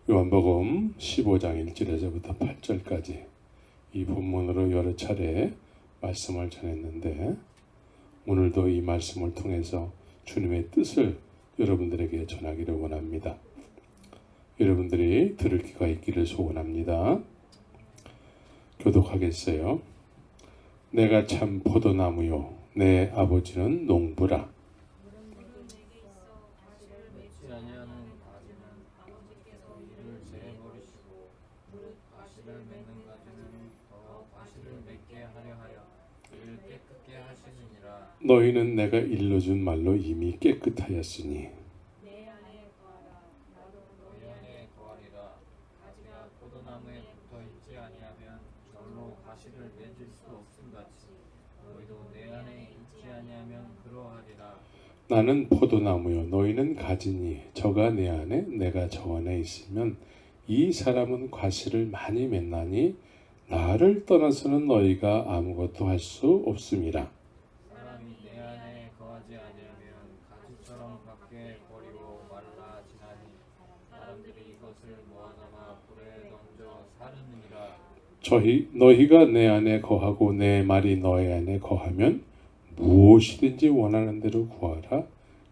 요한복음 15장 1절에서부터 8절까지 이 본문으로 여러 차례 말씀을 전했는데 오늘도 이 말씀을 통해서 주님의 뜻을 여러분들에게 전하기를 원합니다. 여러분들이 들을 귀가 있기를 소원합니다. 교독하겠어요. 내가 참 포도나무요 내 아버지는 농부라. 너희는 내가 일러준 말로 이미 깨끗하였으니 내 안에 거하라 나도 너희 안에 거하리라. 가지가 포도나무에 붙어 있지 아니하면 절로 가시를 맺을 수 없음같이 너희도 내 안에 있지 아니하면 그러하리라. 나는 포도나무요 너희는 가지니 저가 내 안에 내가 저 안에 있으면 이 사람은 과실을 많이 맺나니 나를 떠나서는 너희가 아무것도 할 수 없음이라. 사람이 내 안에 거하지 아니하면 가지처럼 밖에 버리고 말라 지나니 사람들이 이것을 모아다가 불에 던져 사르느니라. 너희가 내 안에 거하고 내 말이 너희 안에 거하면 무엇이든지 원하는 대로 구하라.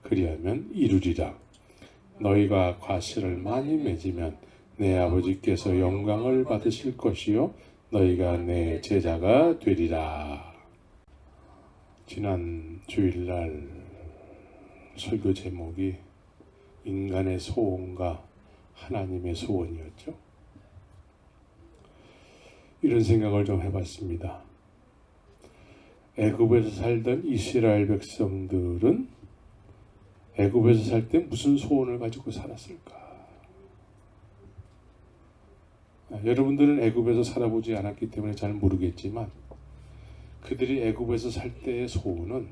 그리하면 이루리라. 너희가 과실을 많이 맺으면 내 아버지께서 영광을 받으실 것이요 너희가 내 제자가 되리라. 지난 주일날 설교 제목이 인간의 소원과 하나님의 소원이었죠. 이런 생각을 좀 해봤습니다. 애굽에서 살던 이스라엘 백성들은 애굽에서 살 때 무슨 소원을 가지고 살았을까? 여러분들은 애굽에서 살아보지 않았기 때문에 잘 모르겠지만 그들이 애굽에서 살 때의 소원은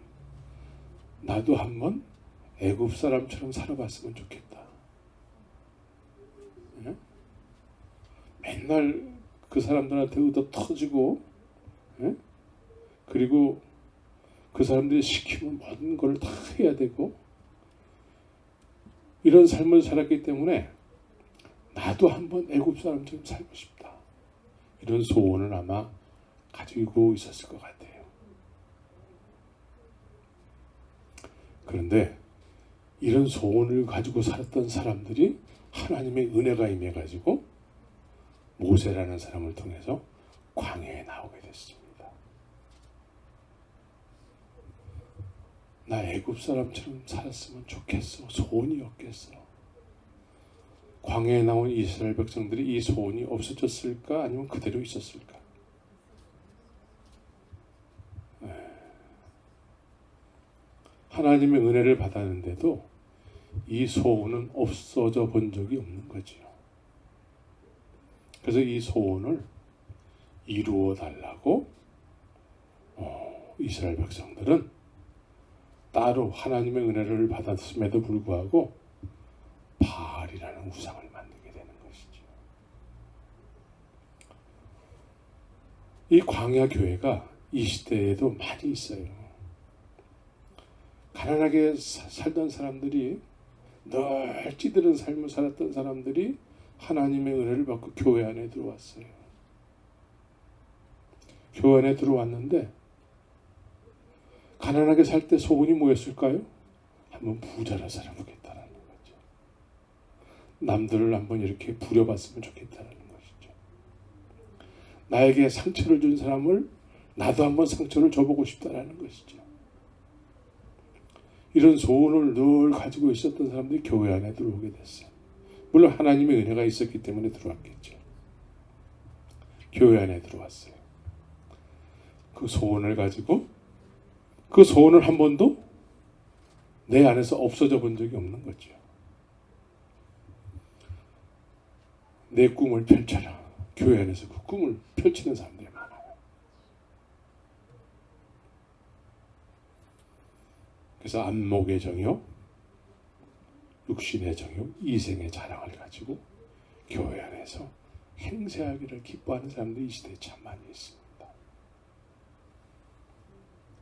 나도 한번 애굽 사람처럼 살아봤으면 좋겠다. 맨날 그 사람들한테 얻어 터지고 그리고 그 사람들이 시키면 모든 걸 다 해야 되고 이런 삶을 살았기 때문에 나도 한번 애굽 사람처럼 살고 싶다. 이런 소원을 아마 가지고 있었을 것 같아요. 그런데 이런 소원을 가지고 살았던 사람들이 하나님의 은혜가 임해가지고 모세라는 사람을 통해서 광야에 나오게 됐습니다. 나 애굽 사람처럼 살았으면 좋겠어. 소원이었겠어. 광야에 나온 이스라엘 백성들이 이 소원이 없어졌을까? 아니면 그대로 있었을까? 하나님의 은혜를 받았는데도 이 소원은 없어져 본 적이 없는 거지요. 그래서 이 소원을 이루어 달라고 이스라엘 백성들은 따로 하나님의 은혜를 받았음에도 불구하고 바알이라는 우상을 만들게 되는 것이죠. 이 광야 교회가 이 시대에도 많이 있어요. 가난하게 살던 사람들이 늘 찌드는 삶을 살았던 사람들이 하나님의 은혜를 받고 교회 안에 들어왔어요. 교회 안에 들어왔는데 가난하게 살 때 소원이 뭐였을까요? 한번 부자라 살아보겠다라는 거죠. 남들을 한번 이렇게 부려봤으면 좋겠다라는 것이죠. 나에게 상처를 준 사람을 나도 한번 상처를 줘보고 싶다라는 것이죠. 이런 소원을 늘 가지고 있었던 사람들이 교회 안에 들어오게 됐어요. 물론 하나님의 은혜가 있었기 때문에 들어왔겠죠. 교회 안에 들어왔어요. 그 소원을 가지고 그 소원을 한 번도 내 안에서 없어져 본 적이 없는 거죠. 내 꿈을 펼쳐라. 교회 안에서 그 꿈을 펼치는 사람들이 많아요. 그래서 안목의 정욕, 육신의 정욕, 이생의 자랑을 가지고 교회 안에서 행세하기를 기뻐하는 사람들이 이 시대에 참 많이 있습니다.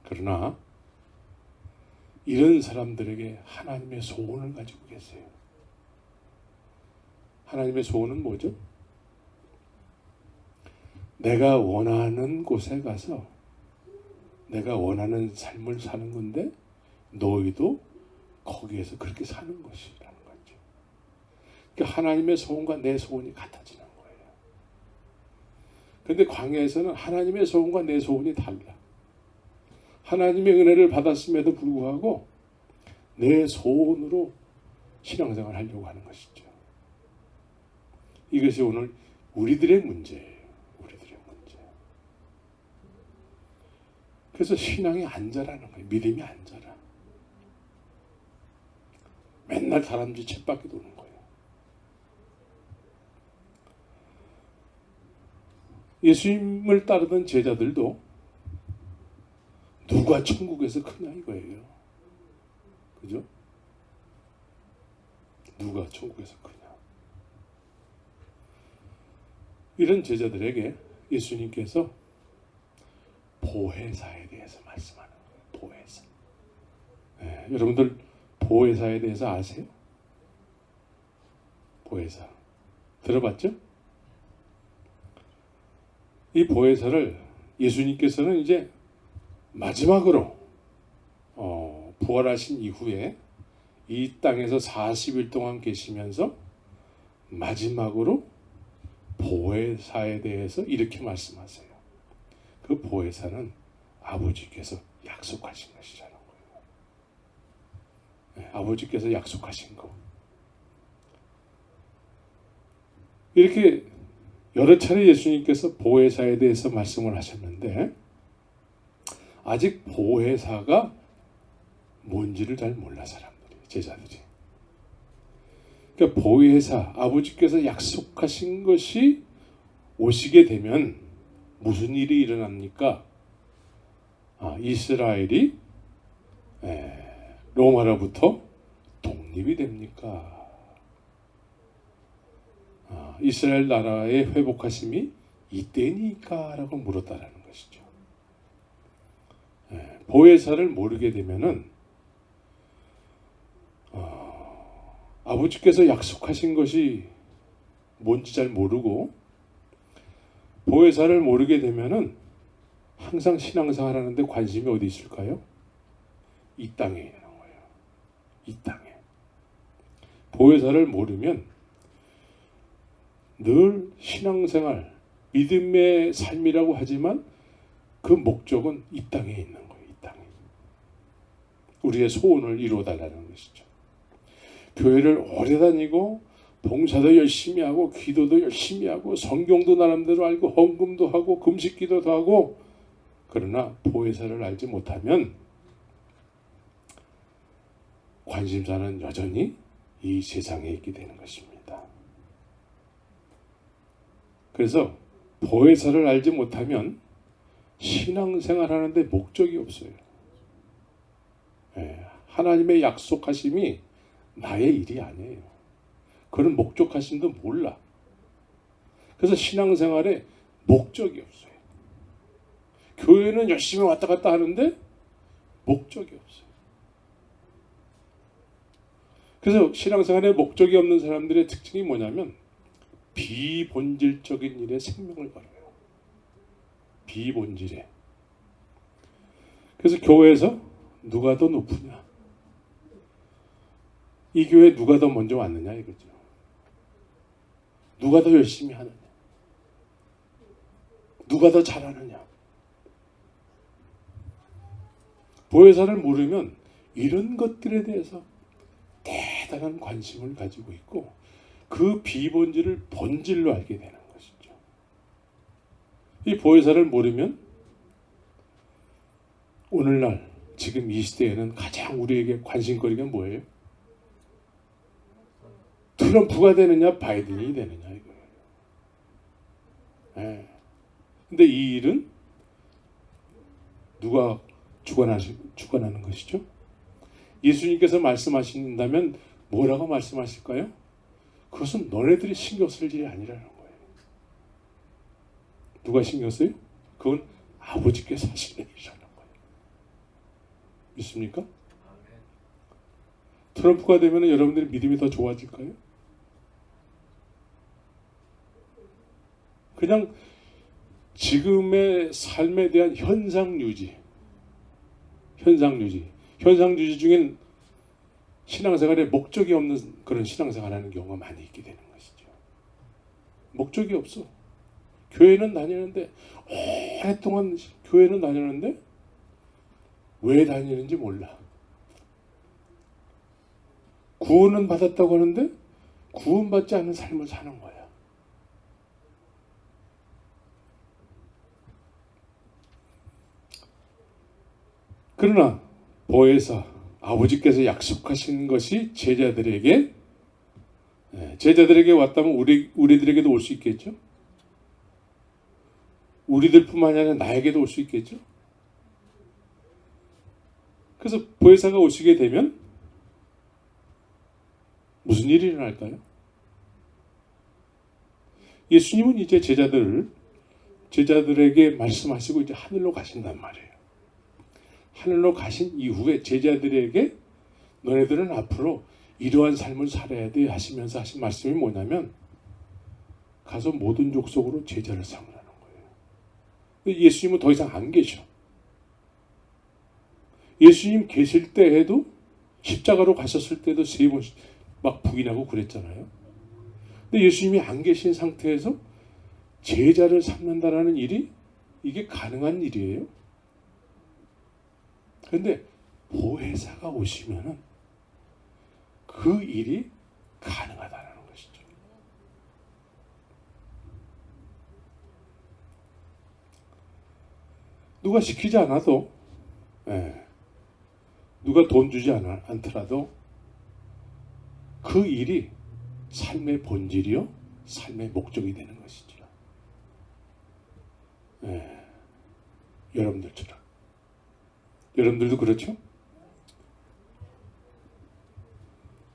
그러나 이런 사람들에게 하나님의 소원을 가지고 계세요. 하나님의 소원은 뭐죠? 내가 원하는 곳에 가서 내가 원하는 삶을 사는 건데 너희도 거기에서 그렇게 사는 것이라는 거죠. 그러니까 하나님의 소원과 내 소원이 같아지는 거예요. 그런데 광야에서는 하나님의 소원과 내 소원이 달라. 하나님의 은혜를 받았음에도 불구하고 내 소원으로 신앙생활을 하려고 하는 것이죠. 이것이 오늘 우리들의 문제예요. 우리들의 문제. 그래서 신앙이 안 자라는 거예요. 믿음이 안 자라. 맨날 다람쥐 쳇바퀴 도는 거예요. 예수님을 따르던 제자들도 누가 천국에서 크냐 이거예요. 그죠? 누가 천국에서 크냐. 이런 제자들에게 예수님께서 보혜사에 대해서 말씀하는 거예요. 보혜사. 네, 여러분들 보혜사에 대해서 아세요? 보혜사. 들어봤죠? 이 보혜사를 예수님께서는 이제 마지막으로 부활하신 이후에 이 땅에서 40일 동안 계시면서 마지막으로 보혜사에 대해서 이렇게 말씀하세요. 그 보혜사는 아버지께서 약속하신 것이라는 거예요. 네, 아버지께서 약속하신 거. 이렇게 여러 차례 예수님께서 보혜사에 대해서 말씀을 하셨는데 아직 보혜사가 뭔지를 잘 몰라 사람들이, 제자들이. 그러니까 보혜사, 아버지께서 약속하신 것이 오시게 되면 무슨 일이 일어납니까? 이스라엘이 로마로부터 독립이 됩니까? 이스라엘 나라의 회복하심이 이때니까? 라고 물었다라는 것이죠. 보혜사를 모르게 되면은 아버지께서 약속하신 것이 뭔지 잘 모르고 보혜사를 모르게 되면은 항상 신앙생활 하는데 관심이 어디 있을까요? 이 땅에 있는 거예요. 이 땅에. 보혜사를 모르면 늘 신앙생활, 믿음의 삶이라고 하지만 그 목적은 이 땅에 있는 거예요. 이 땅에. 우리의 소원을 이루어달라는 것이죠. 교회를 오래 다니고 봉사도 열심히 하고 기도도 열심히 하고 성경도 나름대로 알고 헌금도 하고 금식기도도 하고 그러나 보혜사를 알지 못하면 관심사는 여전히 이 세상에 있게 되는 것입니다. 그래서 보혜사를 알지 못하면 신앙생활 하는데 목적이 없어요. 하나님의 약속하심이 나의 일이 아니에요. 그런 목적하심도 몰라. 그래서 신앙생활에 목적이 없어요. 교회는 열심히 왔다 갔다 하는데 목적이 없어요. 그래서 신앙생활에 목적이 없는 사람들의 특징이 뭐냐면 비본질적인 일에 생명을 걸어요. 비본질에. 그래서 교회에서 누가 더 높으냐? 이 교회 누가 더 먼저 왔느냐 이거죠. 누가 더 열심히 하느냐? 누가 더 잘하느냐? 보혜사를 모르면 이런 것들에 대해서 대단한 관심을 가지고 있고 그 비본질을 본질로 알게 되는 것이죠. 이 보혜사를 모르면 오늘날 지금 이 시대에는 가장 우리에게 관심거리가 뭐예요? 트럼프가 되느냐 바이든이 되느냐 이거예요. 근데 이 일은 누가 주관하는 것이죠? 예수님께서 말씀하신다면 뭐라고 말씀하실까요? 그것은 너네들이 신경 쓸 일이 아니라는 거예요. 누가 신경 써요? 그건 아버지께서 하시는 일이라는 거예요. 믿습니까? 트럼프가 되면 여러분들의 믿음이 더 좋아질까요? 그냥 지금의 삶에 대한 현상 유지 중엔 신앙생활에 목적이 없는 그런 신앙생활하는 경우가 많이 있게 되는 것이죠. 목적이 없어. 교회는 다니는데 오랫동안 교회는 다니는데 왜 다니는지 몰라. 구원은 받았다고 하는데 구원받지 않은 삶을 사는 거야. 그러나 보혜사 아버지께서 약속하신 것이 제자들에게 왔다면 우리들에게도 올 수 있겠죠? 우리들뿐만 아니라 나에게도 올 수 있겠죠? 그래서 보혜사가 오시게 되면 무슨 일이 일어날까요? 예수님은 이제 제자들에게 말씀하시고 이제 하늘로 가신단 말이에요. 하늘로 가신 이후에 제자들에게 너네들은 앞으로 이러한 삶을 살아야 돼 하시면서 하신 말씀이 뭐냐면 가서 모든 족속으로 제자를 삼으라는 거예요. 예수님은 더 이상 안 계셔. 예수님 계실 때에도 십자가로 가셨을 때도 3번 막 부인하고 그랬잖아요. 근데 예수님이 안 계신 상태에서 제자를 삼는다라는 일이 이게 가능한 일이에요. 그런데 보혜사가 오시면은 그 일이 가능하다는 것이죠. 누가 시키지 않아도, 누가 돈 주지 않더라도 그 일이 삶의 본질이요, 삶의 목적이 되는 것이죠. 여러분들처럼. 여러분들도 그렇죠?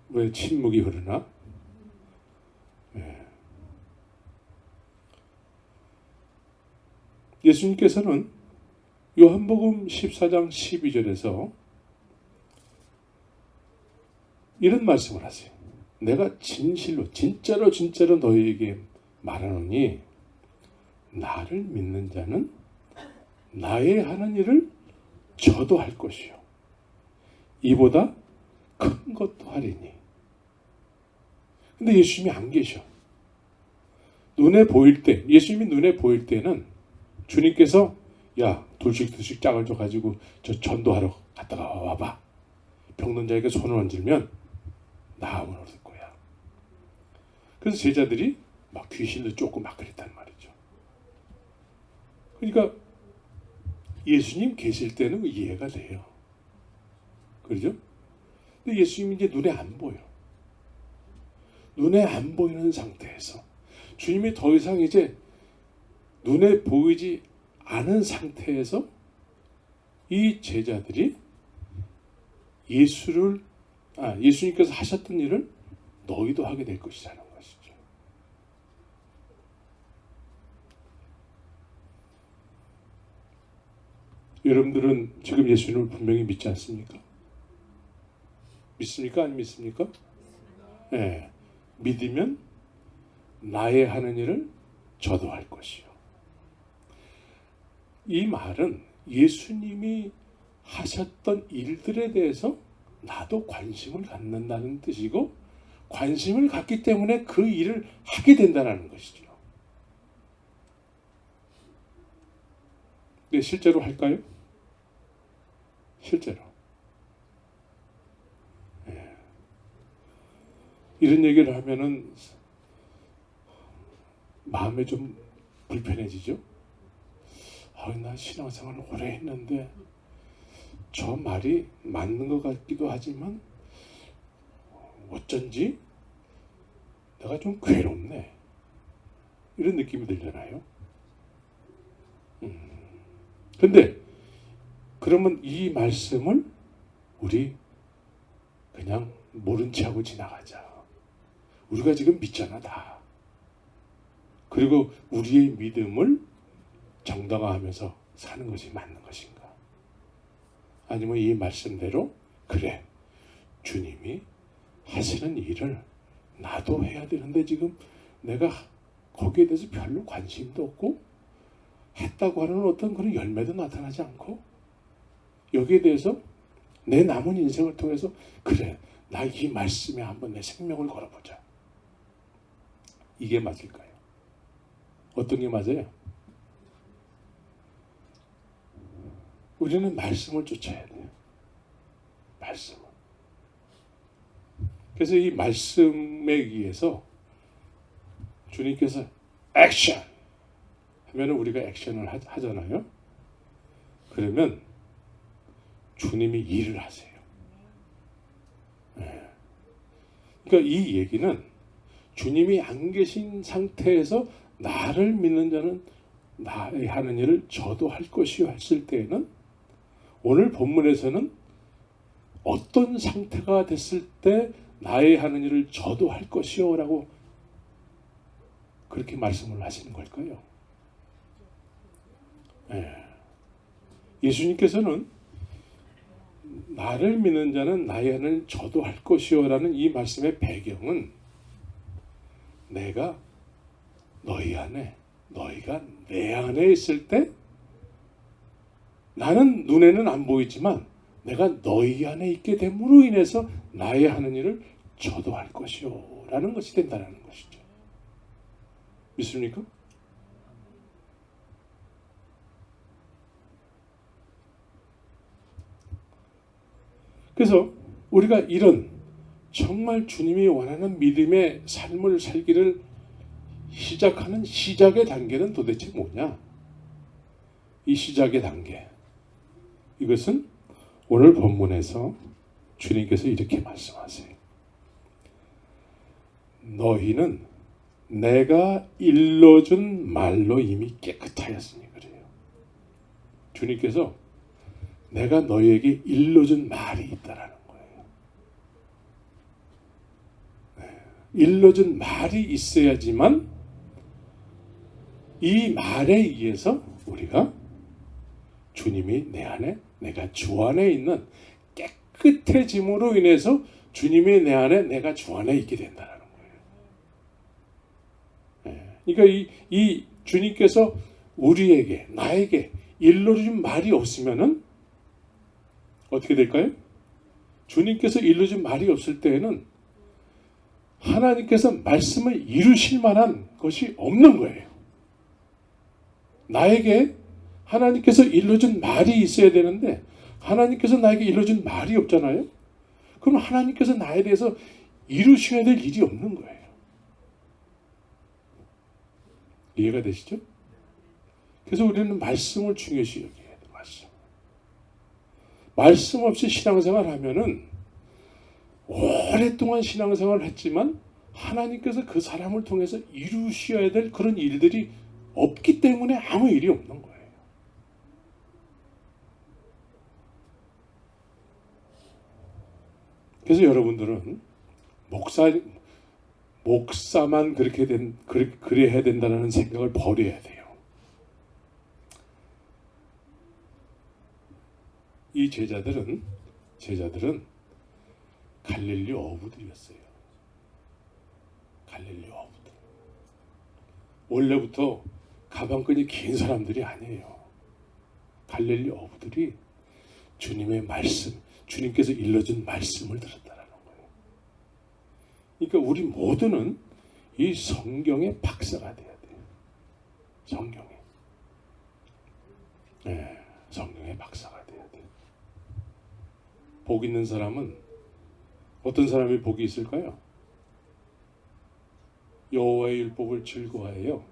왜 침묵이 흐르나? 예수님께서는 요한복음 14장 12절에서 이런 말씀을 하세요. 내가 진실로 진짜로 너희에게 말하노니 나를 믿는 자는 나의 하는 일을 저도 할 것이요 이보다 큰 것도 하리니. 근데 예수님이 안 계셔. 예수님이 눈에 보일 때는 주님께서 야 둘씩 짝을 줘가지고 저 전도하러 갔다가 와봐. 병든 자에게 손을 얹으면 나음을 얻을 거야. 그래서 제자들이 막 귀신도 쫓고 막 그랬단 말이죠. 그러니까 예수님 계실 때는 이해가 돼요. 그렇죠? 근데 예수님이 이제 눈에 안 보여. 눈에 안 보이는 상태에서 주님이 더 이상 이제 눈에 보이지 않은 상태에서 이 제자들이 예수님께서 하셨던 일을 너희도 하게 될 것이라는 것이죠. 여러분들은 지금 예수님을 분명히 믿지 않습니까? 믿습니까? 안 믿습니까? 네. 믿으면 나의 하는 일을 저도 할 것이요. 이 말은 예수님이 하셨던 일들에 대해서 나도 관심을 갖는다는 뜻이고 관심을 갖기 때문에 그 일을 하게 된다는 것이죠. 근데 실제로 할까요? 실제로. 이런 얘기를 하면은 마음에 좀 불편해지죠. 나 신앙생활을 오래 했는데 저 말이 맞는 것 같기도 하지만 어쩐지 내가 좀 괴롭네. 이런 느낌이 들잖아요. 근데 그러면 이 말씀을 우리 그냥 모른 채 하고 지나가자. 우리가 지금 믿잖아 다. 그리고 우리의 믿음을 정당화하면서 사는 것이 맞는 것인가? 아니면 이 말씀대로 그래 주님이 하시는 일을 나도 해야 되는데 지금 내가 거기에 대해서 별로 관심도 없고 했다고 하는 어떤 그런 열매도 나타나지 않고 여기에 대해서 내 남은 인생을 통해서 그래, 나 이 말씀에 한번 내 생명을 걸어보자. 이게 맞을까요? 어떤 게 맞아요? 우리는 말씀을 쫓아야 돼요. 말씀을. 그래서 이 말씀에 의해서 주님께서 액션 하면 우리가 액션을 하잖아요. 그러면 주님이 일을 하세요. 네. 그러니까 이 얘기는 주님이 안 계신 상태에서 나를 믿는 자는 나의 하는 일을 저도 할 것이요 했을 때에는 오늘 본문에서는 어떤 상태가 됐을 때 나의 하는 일을 저도 할 것이요 라고 그렇게 말씀을 하시는 걸까요? 네. 예수님께서는 나를 믿는 자는 나의 하는 일을 저도 할 것이요 라는 이 말씀의 배경은 내가 너희 안에 너희가 내 안에 있을 때 나는 눈에는 안 보이지만 내가 너희 안에 있게 됨으로 인해서 나의 하는 일을 저도 할 것이요 라는 것이 된다는 것이죠. 믿습니까? 그래서 우리가 이런 정말 주님이 원하는 믿음의 삶을 살기를 시작하는 시작의 단계는 도대체 뭐냐? 이 시작의 단계. 이것은 오늘 본문에서 주님께서 이렇게 말씀하세요. 너희는 내가 일러준 말로 이미 깨끗하였으니 그래요. 주님께서 내가 너희에게 일러준 말이 있다라는 거예요. 일러준 말이 있어야지만 이 말에 의해서 우리가 주님이 내 안에 내가 주 안에 있는 깨끗해짐으로 인해서 주님이 내 안에 내가 주 안에 있게 된다는 거예요. 그러니까 이 주님께서 우리에게 나에게 일러준 말이 없으면은 어떻게 될까요? 주님께서 일러준 말이 없을 때에는 하나님께서 말씀을 이루실 만한 것이 없는 거예요. 나에게 하나님께서 일러준 말이 있어야 되는데 하나님께서 나에게 일러준 말이 없잖아요. 그럼 하나님께서 나에 대해서 이루셔야 될 일이 없는 거예요. 이해가 되시죠? 그래서 우리는 말씀을 중요시 여겨야 돼요. 말씀 없이 신앙생활 하면은 오랫동안 신앙생활을 했지만 하나님께서 그 사람을 통해서 이루셔야 될 그런 일들이 없기 때문에 아무 일이 없는 거예요. 그래서 여러분들은 목사만 그래야 된다는 생각을 버려야 돼요. 이 제자들은 갈릴리 어부들이었어요. 갈릴리 어부들. 원래부터 가방끈이 긴 사람들이 아니에요. 갈릴리 어부들이 주님의 말씀, 주님께서 일러준 말씀을 들었다라는 거예요. 그러니까 우리 모두는 이 성경의 박사가 돼야 돼요. 성경에. 네, 성경의 박사가 돼야 돼요. 복 있는 사람은 어떤 사람이 복이 있을까요? 여호와의 율법을 즐거워해요.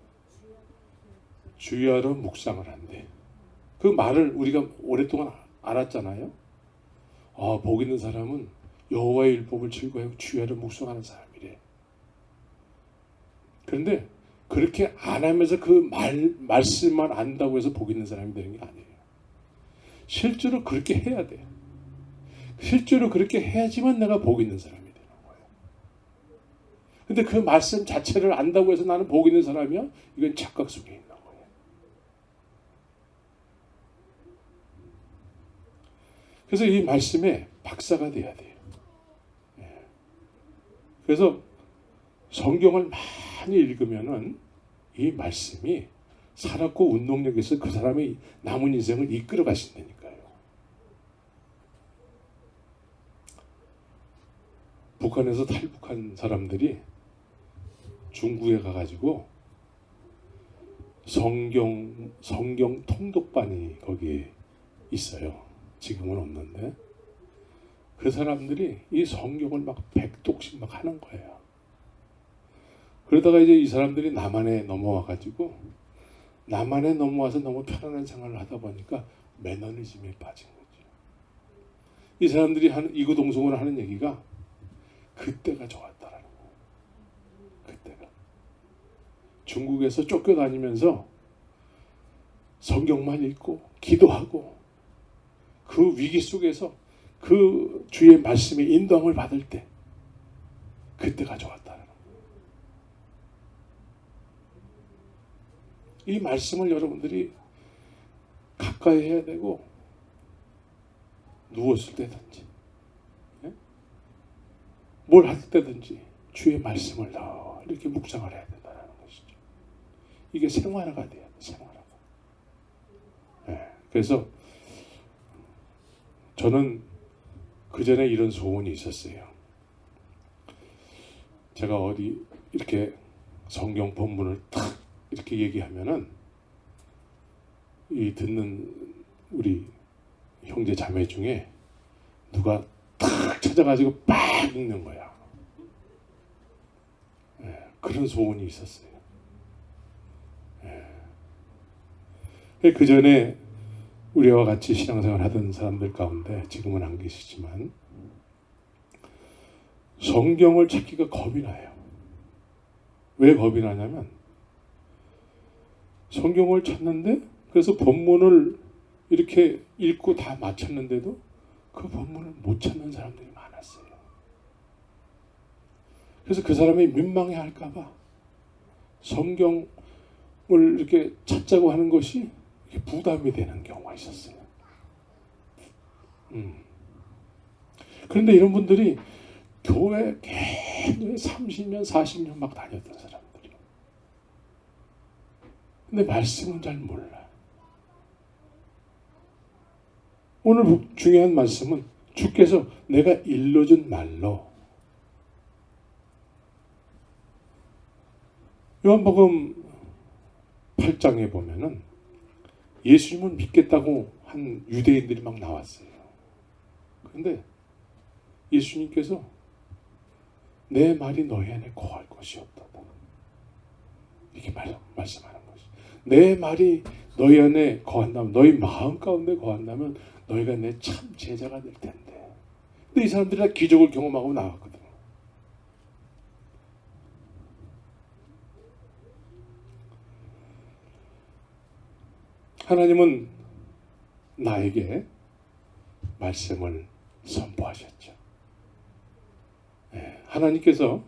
주야로 묵상을 한대. 그 말을 우리가 오랫동안 알았잖아요. 아, 복 있는 사람은 여호와의 율법을 즐거워하고 주야로 묵상하는 사람이래. 그런데 그렇게 안 하면서 그 말씀만 안다고 해서 복 있는 사람이 되는 게 아니에요. 실제로 그렇게 해야 돼요. 실제로 그렇게 해야지만 내가 복 있는 사람이 되는 거예요. 근데 그 말씀 자체를 안다고 해서 나는 복 있는 사람이야? 이건 착각 속에 있는 거예요. 그래서 이 말씀에 박사가 돼야 돼요. 그래서 성경을 많이 읽으면은 이 말씀이 살았고 운동력에서 그 사람의 남은 인생을 이끌어 가신다니까요. 북한에서 탈북한 사람들이 중국에 가가지고 성경 통독반이 거기에 있어요. 지금은 없는데 그 사람들이 이 성경을 막 100독씩 막 하는 거예요. 그러다가 이제 이 사람들이 남한에 넘어와가지고 남한에 넘어와서 너무 편안한 생활을 하다 보니까 매너리즘에 빠진 거죠. 이 사람들이 하는 이구동성으로 하는 얘기가 그때가 좋았다라는 거예요. 그때가 중국에서 쫓겨다니면서 성경만 읽고 기도하고 그 위기 속에서 그 주의 말씀의 인도함을 받을 때 그때가 좋았다라는 거예요. 이 말씀을 여러분들이 가까이 해야 되고 누웠을 때든지 뭘 할 때든지 주의 말씀을 더 이렇게 묵상을 해야 된다는 것이죠. 이게 생활화가 돼야 돼. 생활화가. 그래서 저는 그 전에 이런 소원이 있었어요. 제가 어디 이렇게 성경 본문을 탁 이렇게 얘기하면은 이 듣는 우리 형제 자매 중에 누가 탁 찾아가지고 빡 읽는 거야. 그런 소원이 있었어요. 그 전에 우리와 같이 신앙생활 하던 사람들 가운데 지금은 안 계시지만 성경을 찾기가 겁이 나요. 왜 겁이 나냐면 성경을 찾는데 그래서 본문을 이렇게 읽고 다 마쳤는데도 그 본문을 못 찾는 사람들이 많았어요. 그래서 그 사람이 민망해 할까봐 성경을 이렇게 찾자고 하는 것이 부담이 되는 경우가 있었어요. 그런데 이런 분들이 교회 굉장히 30년, 40년 막 다녔던 사람들이. 근데 말씀은 잘 몰라. 오늘 중요한 말씀은 주께서 내가 일러준 말로 요한복음 8장에 보면은 예수님을 믿겠다고 한 유대인들이 막 나왔어요. 그런데 예수님께서 내 말이 너희 안에 거할 것이 없다. 이렇게 말씀하는 것이. 내 말이 너희 안에 거한다면, 너희 마음 가운데 거한다면 너희가 내 참 제자가 될 텐데. 근데 이 사람들이 다 기적을 경험하고 나왔거든요. 하나님은 나에게 말씀을 선포하셨죠. 하나님께서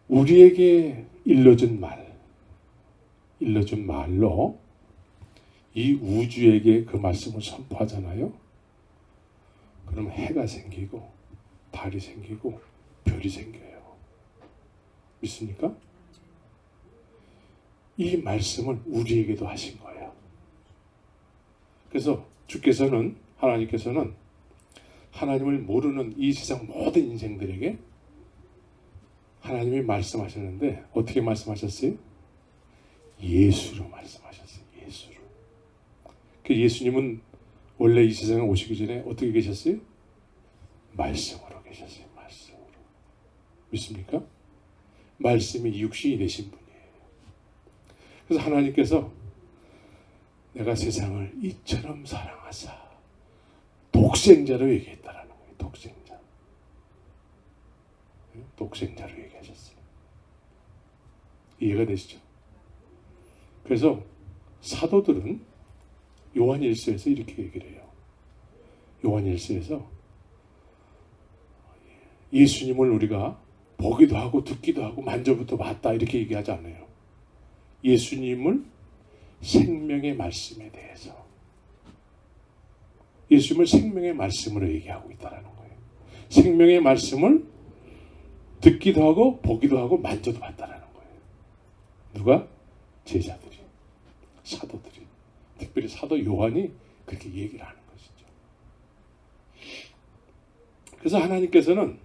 우리에게 일러준 말로 이 우주에게 그 말씀을 선포하잖아요. 그럼 해가 생기고 달이 생기고 별이 생겨요. 믿습니까? 이 말씀을 우리에게도 하신 거예요. 그래서 하나님께서는 하나님을 모르는 이 세상 모든 인생들에게 하나님이 말씀하셨는데 어떻게 말씀하셨어요? 예수로 말씀하셨어요. 예수로. 그 예수님은 원래 이 세상에 오시기 전에 어떻게 계셨어요? 말씀으로 계셨어요. 말씀으로. 믿습니까? 말씀이 육신이 되신 분이에요. 그래서 하나님께서 내가 세상을 이처럼 사랑하사 독생자로 얘기했다라는 거예요. 독생자. 독생자로 얘기하셨어요. 이해가 되시죠? 그래서 사도들은 요한일서에서 이렇게 얘기를 해요. 요한일서에서 예수님을 우리가 보기도 하고 듣기도 하고 만져부터 봤다 이렇게 얘기하지 않아요. 예수님을 생명의 말씀에 대해서 예수님을 생명의 말씀으로 얘기하고 있다는 거예요. 생명의 말씀을 듣기도 하고 보기도 하고 만져도 봤다는 거예요. 누가? 제자들이, 사도들이, 특별히 사도 요한이 그렇게 얘기를 하는 것이죠. 그래서 하나님께서는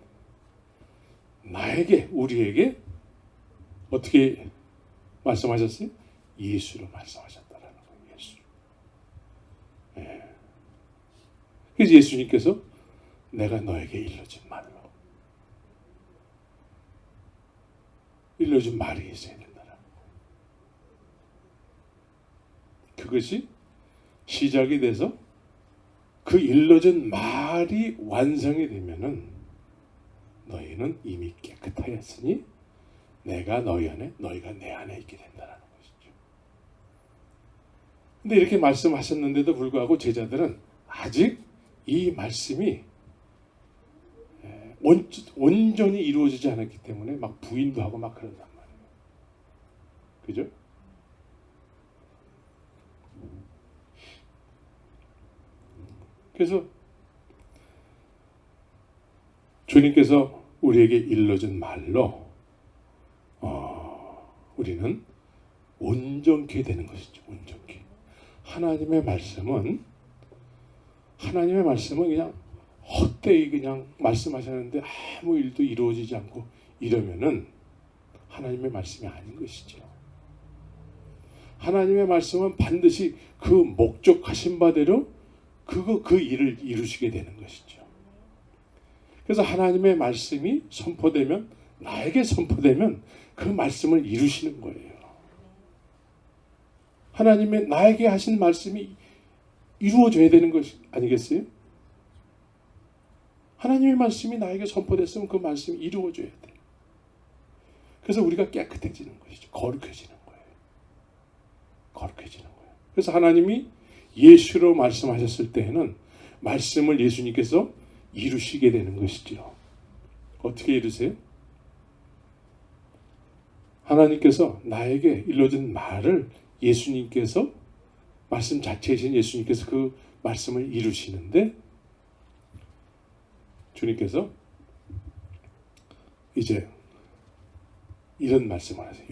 나에게, 우리에게 어떻게 말씀하셨어요? 예수로 말씀하셨다라는 거예요. 예수. 예. 그래서 예수님께서 내가 너에게 일러준 말로, 일러준 말이 있어야 된다는 거예요. 그것이 시작이 돼서 그 일러준 말이 완성이 되면은 너희는 이미 깨끗하였으니 내가 너희 안에, 너희가 내 안에 있게 된다는 것이죠. 근데 이렇게 말씀하셨는데도 불구하고 제자들은 아직 이 말씀이 온전히 이루어지지 않았기 때문에 막 부인도 하고 막 그런단 말이에요. 그죠? 그래서 주님께서 우리에게 일러준 말로 우리는 온전케 되는 것이죠. 온전케. 하나님의 말씀은 그냥 헛되이 그냥 말씀하셨는데 아무 일도 이루어지지 않고 이러면은 하나님의 말씀이 아닌 것이죠. 하나님의 말씀은 반드시 그 목적하신 바대로 그 일을 이루시게 되는 것이죠. 그래서 하나님의 말씀이 선포되면, 나에게 선포되면 그 말씀을 이루시는 거예요. 하나님의 나에게 하신 말씀이 이루어져야 되는 것이 아니겠어요? 하나님의 말씀이 나에게 선포됐으면 그 말씀이 이루어져야 돼. 그래서 우리가 깨끗해지는 것이죠. 거룩해지는 거예요. 거룩해지는 거예요. 그래서 하나님이 예수로 말씀하셨을 때에는 말씀을 예수님께서 이루시게 되는 것이죠. 어떻게 이루세요? 하나님께서 나에게 일러준 말을 예수님께서, 말씀 자체이신 예수님께서 그 말씀을 이루시는데, 주님께서 이제 이런 말씀을 하세요.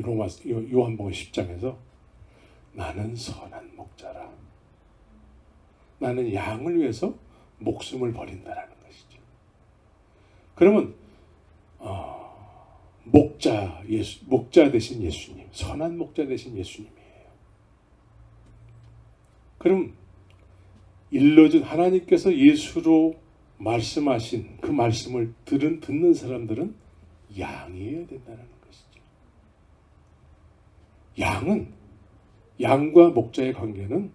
요한복음 10장에서 나는 선한 목자라. 나는 양을 위해서 목숨을 버린다라는 것이죠. 그러면 목자 되신 예수님, 선한 목자 되신 예수님이에요. 그럼 일러준 하나님께서 예수로 말씀하신 그 말씀을 듣는 사람들은 양이어야 된다는 것이죠. 양과 목자의 관계는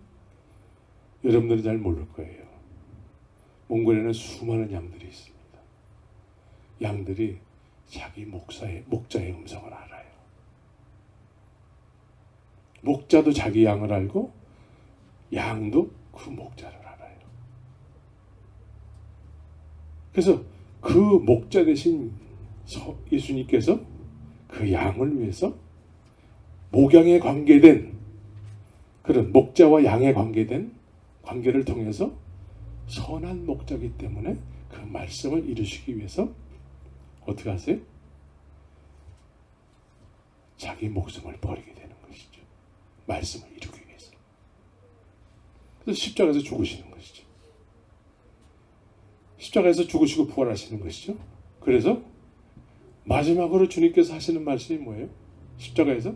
여러분들이 잘 모를 거예요. 몽골에는 수많은 양들이 있습니다. 양들이 자기 목자의 음성을 알아요. 목자도 자기 양을 알고 양도 그 목자를 알아요. 그래서 그 목자 되신 예수님께서 그 양을 위해서 목양에 관계된, 그런 목자와 양에 관계된 관계를 통해서 선한 목자이기 때문에 그 말씀을 이루시기 위해서 어떻게 하세요? 자기 목숨을 버리게 되는 것이죠. 말씀을 이루기 위해서. 그래서 십자가에서 죽으시는 것이죠. 십자가에서 죽으시고 부활하시는 것이죠. 그래서 마지막으로 주님께서 하시는 말씀이 뭐예요? 십자가에서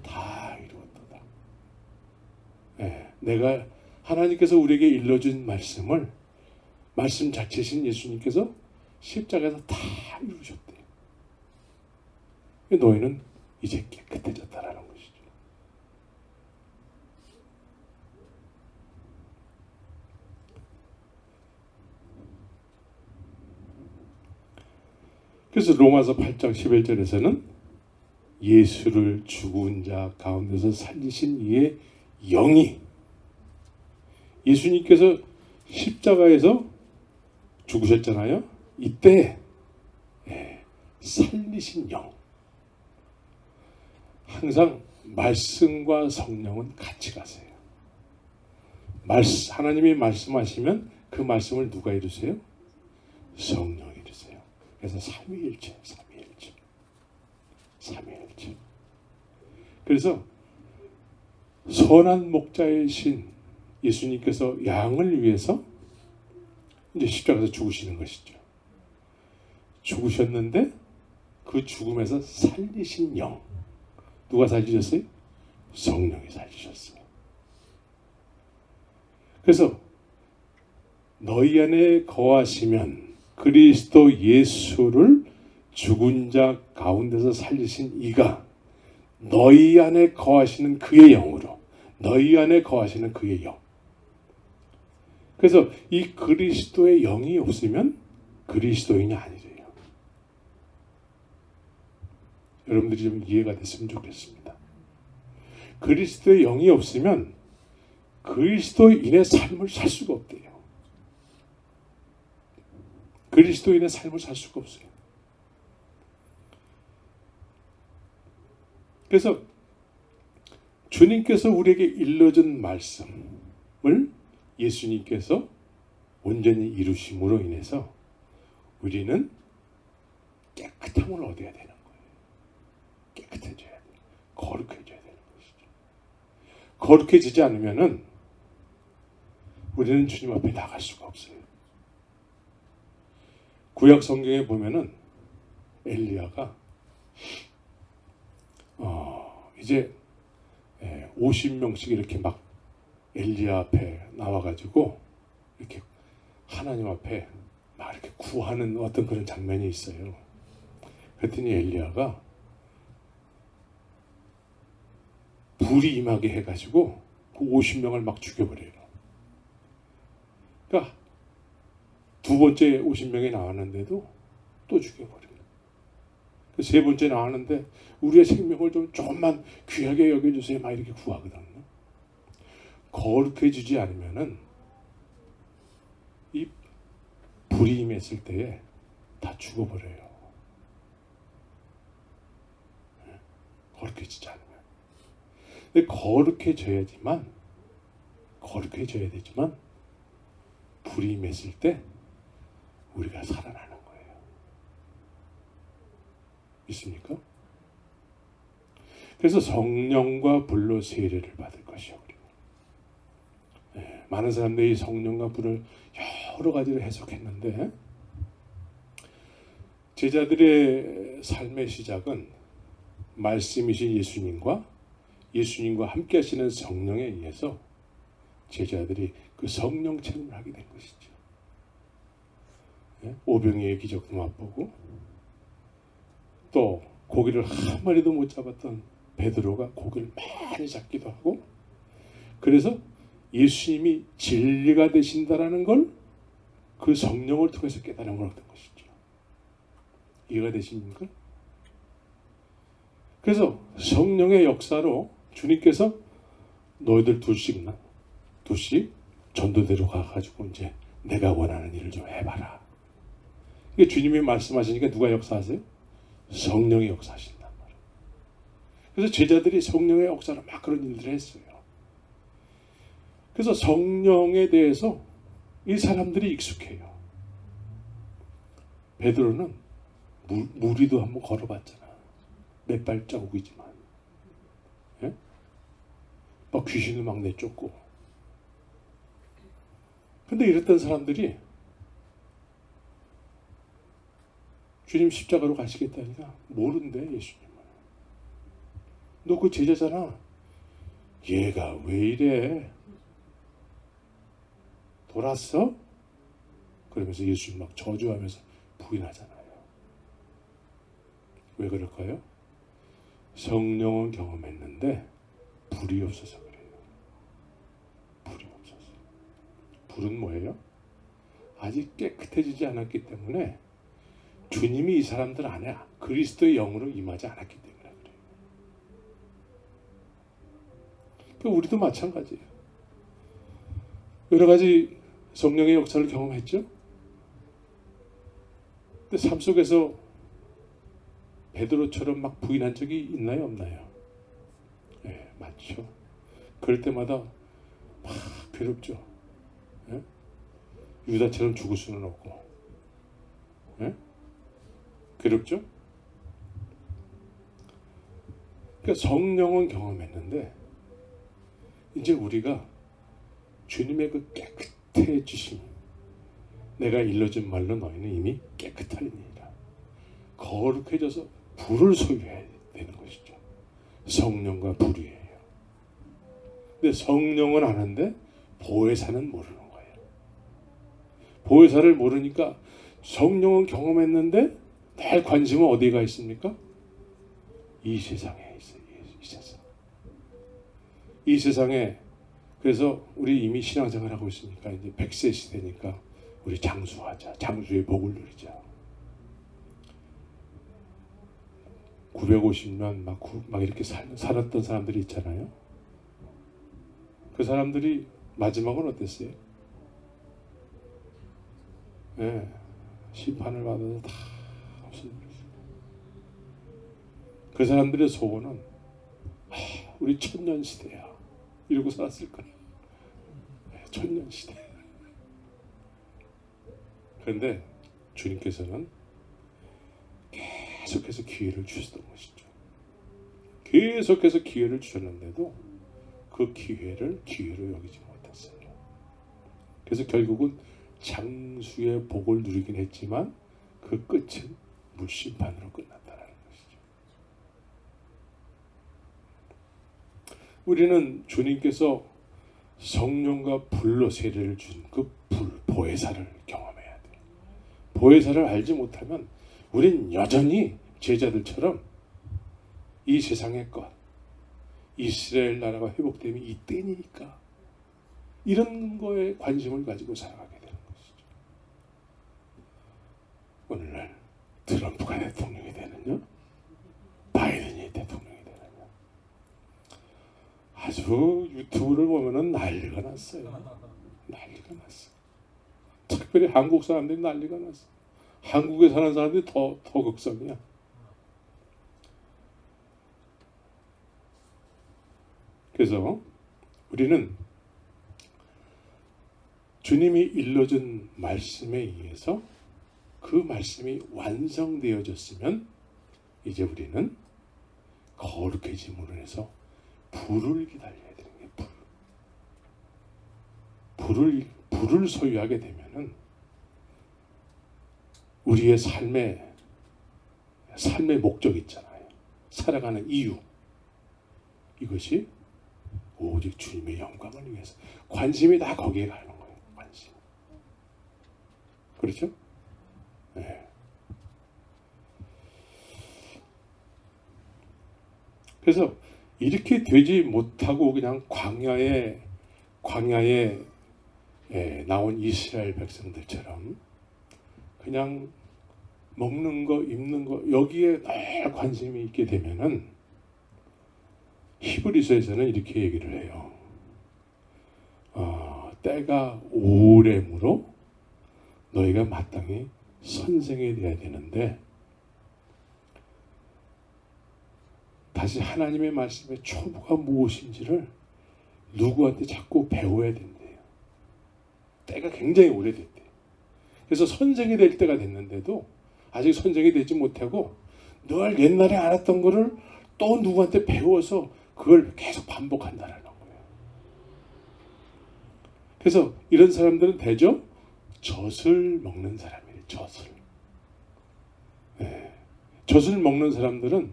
다 이루었도다. 내가 하나님께서 우리에게 일러준 말씀을, 말씀 자체신 예수님께서 십자가에서 다 이루셨대요. 너희는 이제 깨끗해졌다라는 것이죠. 그래서 로마서 8장 11절에서는 예수를 죽은 자 가운데서 살리신 이의 영이, 예수님께서 십자가에서 죽으셨잖아요. 이때 살리신 영, 항상 말씀과 성령은 같이 가세요. 하나님이 말씀하시면 그 말씀을 누가 이루세요? 성령이 이루세요. 그래서 삼위일체. 그래서 선한 목자이신 예수님께서 양을 위해서 이제 십자가에서 죽으시는 것이죠. 죽으셨는데 그 죽음에서 살리신 영, 누가 살리셨어요? 성령이 살리셨어요. 그래서 너희 안에 거하시면 그리스도 예수를 죽은 자 가운데서 살리신 이가 너희 안에 거하시는 그의 영으로, 너희 안에 거하시는 그의 영. 그래서 이 그리스도의 영이 없으면 그리스도인이 아니래요. 여러분들이 좀 이해가 됐으면 좋겠습니다. 그리스도의 영이 없으면 그리스도인의 삶을 살 수가 없대요. 그리스도인의 삶을 살 수가 없어요. 그래서 주님께서 우리에게 일러준 말씀을 예수님께서 온전히 이루심으로 인해서 우리는 깨끗함을 얻어야 되는 거예요. 깨끗해져야 돼요. 거룩해져야 되는 것이죠. 거룩해지지 않으면은 우리는 주님 앞에 나갈 수가 없어요. 구약 성경에 보면은 엘리야가 이제 50명씩 이렇게 막 엘리야 앞에 나와가지고 이렇게 하나님 앞에 막 이렇게 구하는 어떤 그런 장면이 있어요. 그랬더니 엘리야가 불이 임하게 해가지고 그 50명을 막 죽여버려요. 그러니까 두 번째 50명이 나왔는데도 또 죽여버려요. 세 번째 나왔는데 우리의 생명을 좀 조금만 귀하게 여겨주세요. 막 이렇게 구하거든요. 거룩해지지 않으면은 이 불이 임했을 때에 다 죽어버려요. 거룩해지지 않으면. 근데 거룩해져야 되지만 불이 임했을 때 우리가 살아나는 거예요. 있습니까? 그래서 성령과 불로 세례를 받을 것이요. 많은 사람들이 성령과 불을 여러 가지로 해석했는데 제자들의 삶의 시작은 말씀이신 예수님과 함께 하시는 성령에 의해서 제자들이 그 성령 체험을 하게 된 것이죠. 오병이의 기적도 맛보고 또 고기를 한 마리도 못 잡았던 베드로가 고기를 많이 잡기도 하고 그래서 예수님이 진리가 되신다라는 걸 그 성령을 통해서 깨달은 걸 얻은 것이죠. 이해가 되십니까? 그래서 성령의 역사로 주님께서 너희들 둘씩 전도대로 가가지고 이제 내가 원하는 일을 좀 해봐라. 이게 주님이 말씀하시니까 누가 역사하세요? 성령이 역사하신단 말이에요. 그래서 제자들이 성령의 역사로 막 그런 일들을 했어요. 그래서 성령에 대해서 이 사람들이 익숙해요. 베드로는 무리도 한번 걸어봤잖아. 몇 발자국이지만. 예? 막 귀신을 막 내쫓고. 근데 이랬던 사람들이 주님 십자가로 가시겠다니까 모른대 예수님을. 너 그 제자잖아. 얘가 왜 이래? 돌았어? 그러면서 예수님 막 저주하면서 부인하잖아요. 왜 그럴까요? 성령은 경험했는데 불이 없어서 그래요. 불이 없어서. 불은 뭐예요? 아직 깨끗해지지 않았기 때문에 주님이 이 사람들 안에 그리스도의 영으로 임하지 않았기 때문에 그래요. 그러니까 우리도 마찬가지예요. 여러 가지 성령의 역사를 경험했죠. 근데 삶 속에서 베드로처럼 막 부인한 적이 있나요, 없나요? 네, 많죠. 그럴 때마다 막 괴롭죠. 네? 유다처럼 죽을 수는 없고, 네? 괴롭죠. 그러니까 성령은 경험했는데 이제 우리가 주님의 그 깨끗해지심, 내가 일러준 말로 너희는 이미 깨끗하니라, 거룩해져서 불을 소유해야 되는 것이죠. 성령과 불이에요. 근데 성령은 아는데 보혜사는 모르는 거예요. 보혜사를 모르니까 성령은 경험했는데 늘 관심은 어디가 있습니까? 이 세상에 있어요. 이 세상. 이 세상에. 그래서 우리 이미 신앙생활 하고 있으니까 이제 100세 시대니까 우리 장수하자. 장수의 복을 누리자. 950년 막 이렇게 살았던 사람들이 있잖아요. 그 사람들이 마지막은 어땠어요? 네, 심판을 받아서 다 없어졌어요. 그 사람들의 소원은 우리 천년 시대야 이러고 살았을 거예요. 네, 천년 시대. 그런데 주님께서는 계속해서 기회를 주셨던 것이죠. 계속해서 기회를 주셨는데도 그 기회로 여기지 못했어요. 그래서 결국은 장수의 복을 누리긴 했지만 그 끝은 물심판으로 끝났다는 것이죠. 우리는 주님께서 성령과 불로 세례를 준 그 보혜사를 경험해야 돼요. 보혜사를 알지 못하면 우린 여전히 제자들처럼 이 세상의 것, 이스라엘 나라가 회복되면 이때니까 이런 거에 관심을 가지고 살아가게 되는 것이죠. 오늘날 트럼프가 대통령이 되느냐, 바이든이 대통령이 되느냐, 아주 유튜브를 보면은 난리가 났어요. 난리가 났어. 특별히 한국 사람들이 난리가 났어. 한국에 사는 사람들이 더 극성이야. 그래서 우리는 주님이 일러준 말씀에 의해서 그 말씀이 완성되어졌으면 이제 우리는 거룩해짐으로 해서 불을 기다려야 되는 거예요. 불을 소유하게 되면은 우리의 삶의 목적 있잖아요. 살아가는 이유. 이것이 오직 주님의 영광을 위해서. 관심이 다 거기에 가는 거예요. 관심. 그렇죠? 네. 그래서 이렇게 되지 못하고 그냥 광야에 나온 이스라엘 백성들처럼 그냥 먹는 거, 입는 거 여기에 늘 관심이 있게 되면은 히브리서에서는 이렇게 얘기를 해요. 때가 오래므로 너희가 마땅히 선생이 되어야 되는데 다시 하나님의 말씀의 초보가 무엇인지를 누구한테 자꾸 배워야 된대요. 때가 굉장히 오래됐대요. 그래서 선생이 될 때가 됐는데도 아직 선생이 되지 못하고 늘 옛날에 알았던 거를 또 누구한테 배워서 그걸 계속 반복한다는 거예요. 그래서 이런 사람들은 대저 젖을 먹는 사람이에요. 젖을. 네. 젖을 먹는 사람들은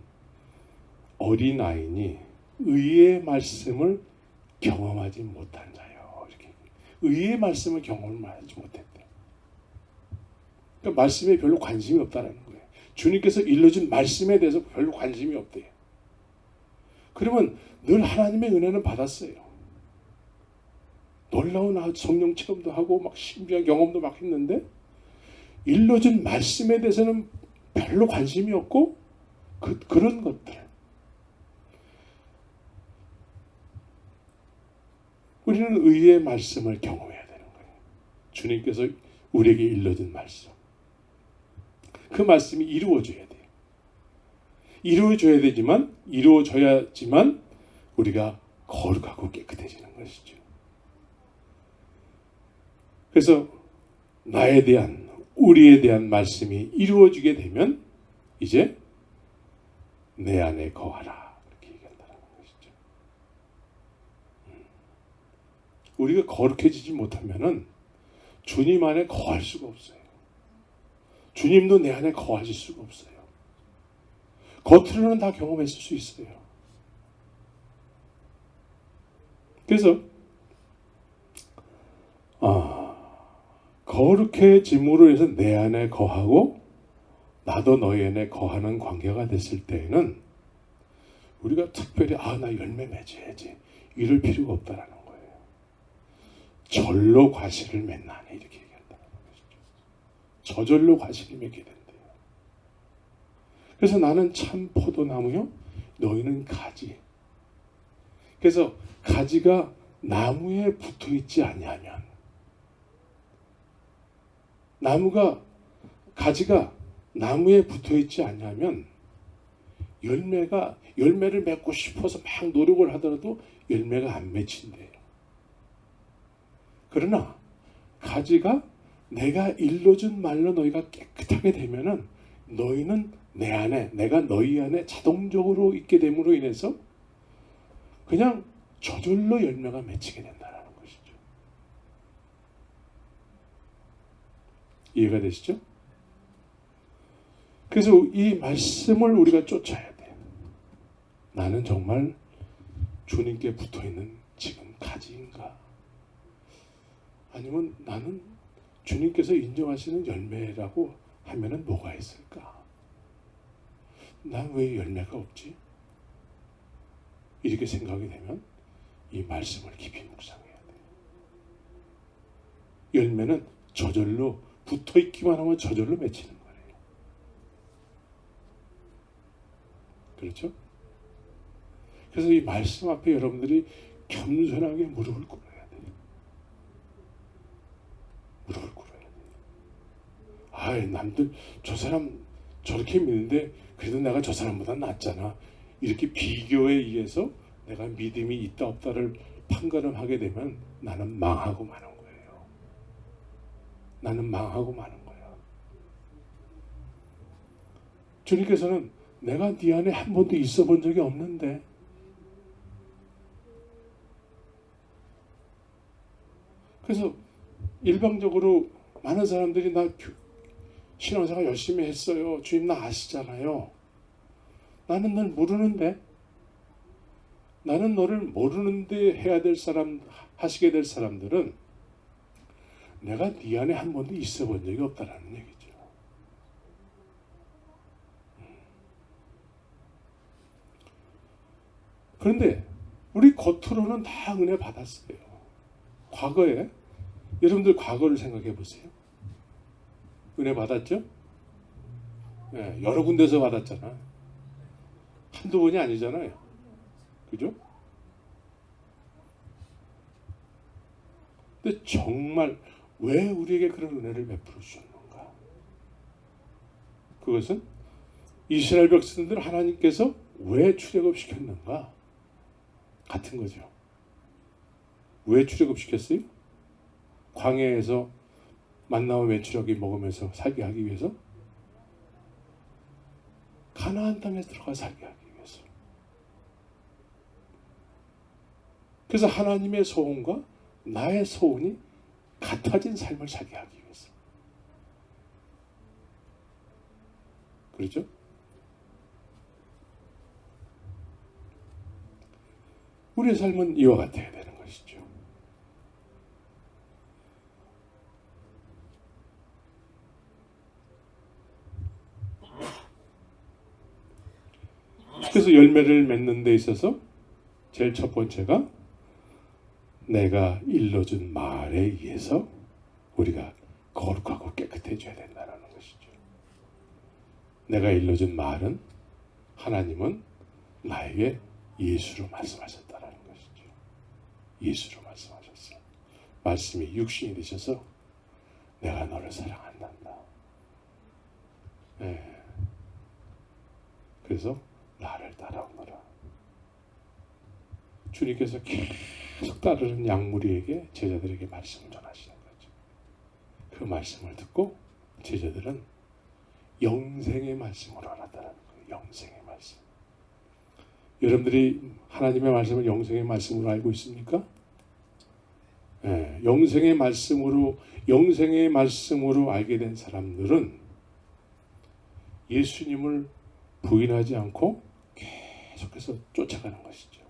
어린아이니 의의 말씀을 경험하지 못한 자요. 이렇게. 의의 말씀을 경험하지 못했대. 그러니까 말씀에 별로 관심이 없다는 거예요. 주님께서 일러준 말씀에 대해서 별로 관심이 없대요. 그러면 늘 하나님의 은혜는 받았어요. 놀라운 성령 체험도 하고 막 신비한 경험도 막 했는데 일러준 말씀에 대해서는 별로 관심이 없고 그런 것들. 우리는 의의 말씀을 경험해야 되는 거예요. 주님께서 우리에게 일러준 말씀. 그 말씀이 이루어져야 돼요. 이루어져야지만 우리가 거룩하고 깨끗해지는 것이죠. 그래서 우리에 대한 말씀이 이루어지게 되면 이제 내 안에 거하라. 이렇게 얘기를 우리가 거룩해지지 못하면은 주님 안에 거할 수가 없어요. 주님도 내 안에 거하실 수가 없어요. 겉으로는 다 경험했을 수 있어요. 그래서 거룩해짐으로 해서 내 안에 거하고 나도 너희 안에 거하는 관계가 됐을 때에는 우리가 특별히 나 열매 맺어야지 이럴 필요가 없다라는 거예요. 절로 과실을 맺나니 이렇게 얘기한다는 것이죠. 저절로 과실을 맺게 된대요. 그래서 나는 참 포도나무요, 너희는 가지. 그래서 가지가 나무에 붙어 있지 아니하면, 가지가 나무에 붙어 있지 아니하면 열매를 맺고 싶어서 막 노력을 하더라도 열매가 안 맺힌대요. 그러나 가지가 내가 일러준 말로 너희가 깨끗하게 되면은 너희는 내 안에, 내가 너희 안에 자동적으로 있게 됨으로 인해서 그냥 저절로 열매가 맺히게 된다는 것이죠. 이해가 되시죠? 그래서 이 말씀을 우리가 쫓아야 돼요. 나는 정말 주님께 붙어있는 지금 가지인가? 아니면 나는 주님께서 인정하시는 열매라고 하면은 뭐가 있을까? 난 왜 열매가 없지? 이렇게 생각이 되면 이 말씀을 깊이 묵상해야 돼요. 열매는 저절로 붙어있기만 하면 저절로 맺히는 거예요. 그렇죠? 그래서 이 말씀 앞에 여러분들이 겸손하게 무릎을 꿇어야 돼요. 무릎을 꿇어야 돼요. 남들 저 사람 저렇게 믿는데 그래도 내가 저 사람보다 낫잖아. 이렇게 비교에 의해서 내가 믿음이 있다 없다를 판가름하게 되면 나는 망하고 마는 거예요. 나는 망하고 마는 거예요. 주님께서는 내가 네 안에 한 번도 있어 본 적이 없는데 그래서 일방적으로 많은 사람들이 나 신앙생활 열심히 했어요. 주님 나 아시잖아요. 나는 널 모르는데, 나는 너를 모르는데 해야 될 사람, 하시게 될 사람들은 내가 네 안에 한 번도 있어 본 적이 없다라는 얘기죠. 그런데 우리 겉으로는 다 은혜 받았어요. 과거에 여러분들 과거를 생각해 보세요. 은혜 받았죠? 네, 여러 군데서 받았잖아. 한두 번이 아니잖아요. 그죠? 근데 정말 왜 우리에게 그런 은혜를 베풀어 주셨는가? 그것은 이스라엘 백성들 하나님께서 왜 출애굽시켰는가? 같은 거죠. 왜 출애굽시켰어요? 광야에서 만나와 메추라기 먹으면서 살게 하기 위해서? 가나안 땅에 들어가 살게 하기 위해서. 그래서 하나님의 소원과 나의 소원이 같아진 삶을 살게 하기 위해서. 그렇죠? 우리의 삶은 이와 같아야 되는 것이죠. 그래서 열매를 맺는 데 있어서 제일 첫 번째가 내가 일러준 말에 의해서 우리가 거룩하고 깨끗해져야 된다는 것이죠. 내가 일러준 말은 하나님은 나에게 예수로 말씀하셨다는 것이죠. 예수로 말씀하셨어요. 말씀이 육신이 되셔서 내가 너를 사랑한단다. 네. 그래서 나를 따라오너라. 주님께서 계속 따르는 양무리에게 제자들에게 말씀을 전하시는 거죠. 그 말씀을 듣고 제자들은 영생의 말씀을 알았다는 거예요. 영생의 말씀. 여러분들이 하나님의 말씀을 영생의 말씀으로 알고 있습니까? 영생의 말씀으로 알게 된 사람들은 예수님을 부인하지 않고 계속해서 쫓아가는 것이죠.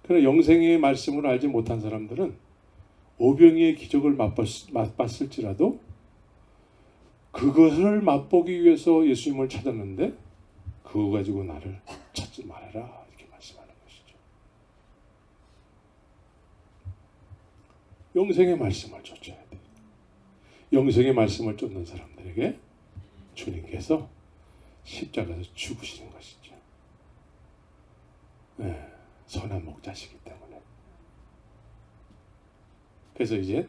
그러나 영생의 말씀으로 알지 못한 사람들은 오병이의 기적을 맛봤을지라도 그것을 맛보기 위해서 예수님을 찾았는데 그거 가지고 나를 찾지 말아라 이렇게 말씀하는 것이죠. 영생의 말씀을 쫓아야 돼요. 영생의 말씀을 쫓는 사람들에게 주님께서 십자가에서 죽으시는 것이죠. 선한 목자시기 때문에. 그래서 이제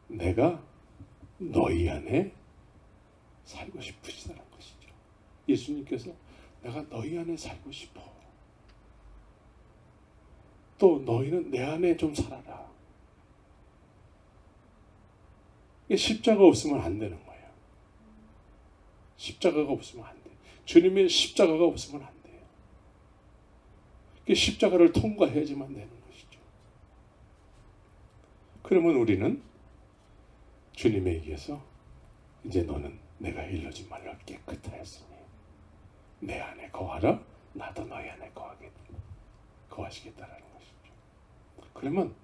내가 너희 안에 살고 싶으시다는 것이죠. 예수님께서 내가 너희 안에 살고 싶어. 또 너희는 내 안에 좀 살아라. 십자가 없으면 안 되는 거예요. 십자가가 없으면 안 돼요. 주님의 십자가가 없으면 안 돼요. 십자가를 통과해야지만 되는 것이죠. 그러면 우리는 주님에 의해서 이제 너는 내가 일러준 말로 깨끗하였으니 내 안에 거하라 나도 너희 안에 거하시겠다라는 것이죠. 그러면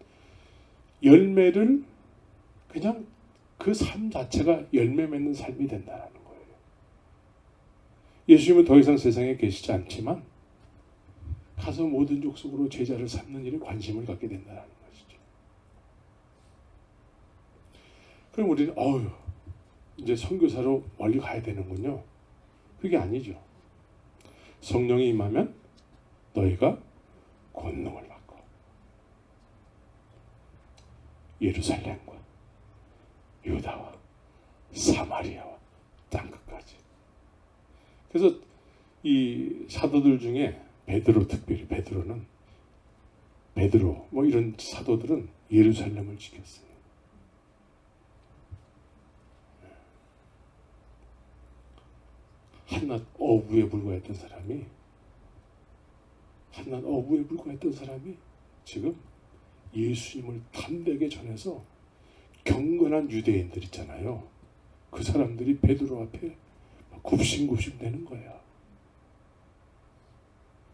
열매를 그냥 그 삶 자체가 열매 맺는 삶이 된다는 거예요. 예수님은 더 이상 세상에 계시지 않지만 가서 모든 족속으로 제자를 삼는 일에 관심을 갖게 된다는 것이죠. 그럼 우리는 이제 선교사로 멀리 가야 되는군요. 그게 아니죠. 성령이 임하면 너희가 권능을 받고 예루살렘과 유다와 사마리아와 땅끝까지. 그래서 이 사도들 중에 특별히 베드로 이런 사도들은 예루살렘을 지켰어요. 한낱 어부에 불과했던 사람이 지금 예수님을 담대하게 전해서 경건한 유대인들 있잖아요. 그 사람들이 베드로 앞에 굽신굽신 되는 거야.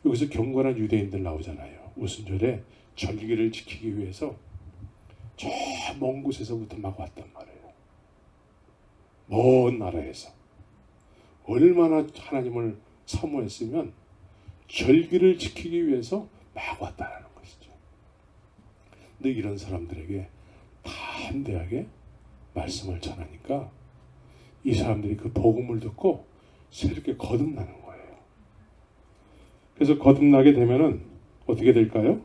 여기서 경건한 유대인들 나오잖아요. 오순절에 절기를 지키기 위해서 저 먼 곳에서부터 막 왔단 말이에요. 먼 나라에서. 얼마나 하나님을 사모했으면 절기를 지키기 위해서 막 왔다라는 것이죠. 근데 이런 사람들에게 담대하게 말씀을 전하니까 이 사람들이 그 복음을 듣고 새롭게 거듭나는 거예요. 그래서 거듭나게 되면은 어떻게 될까요?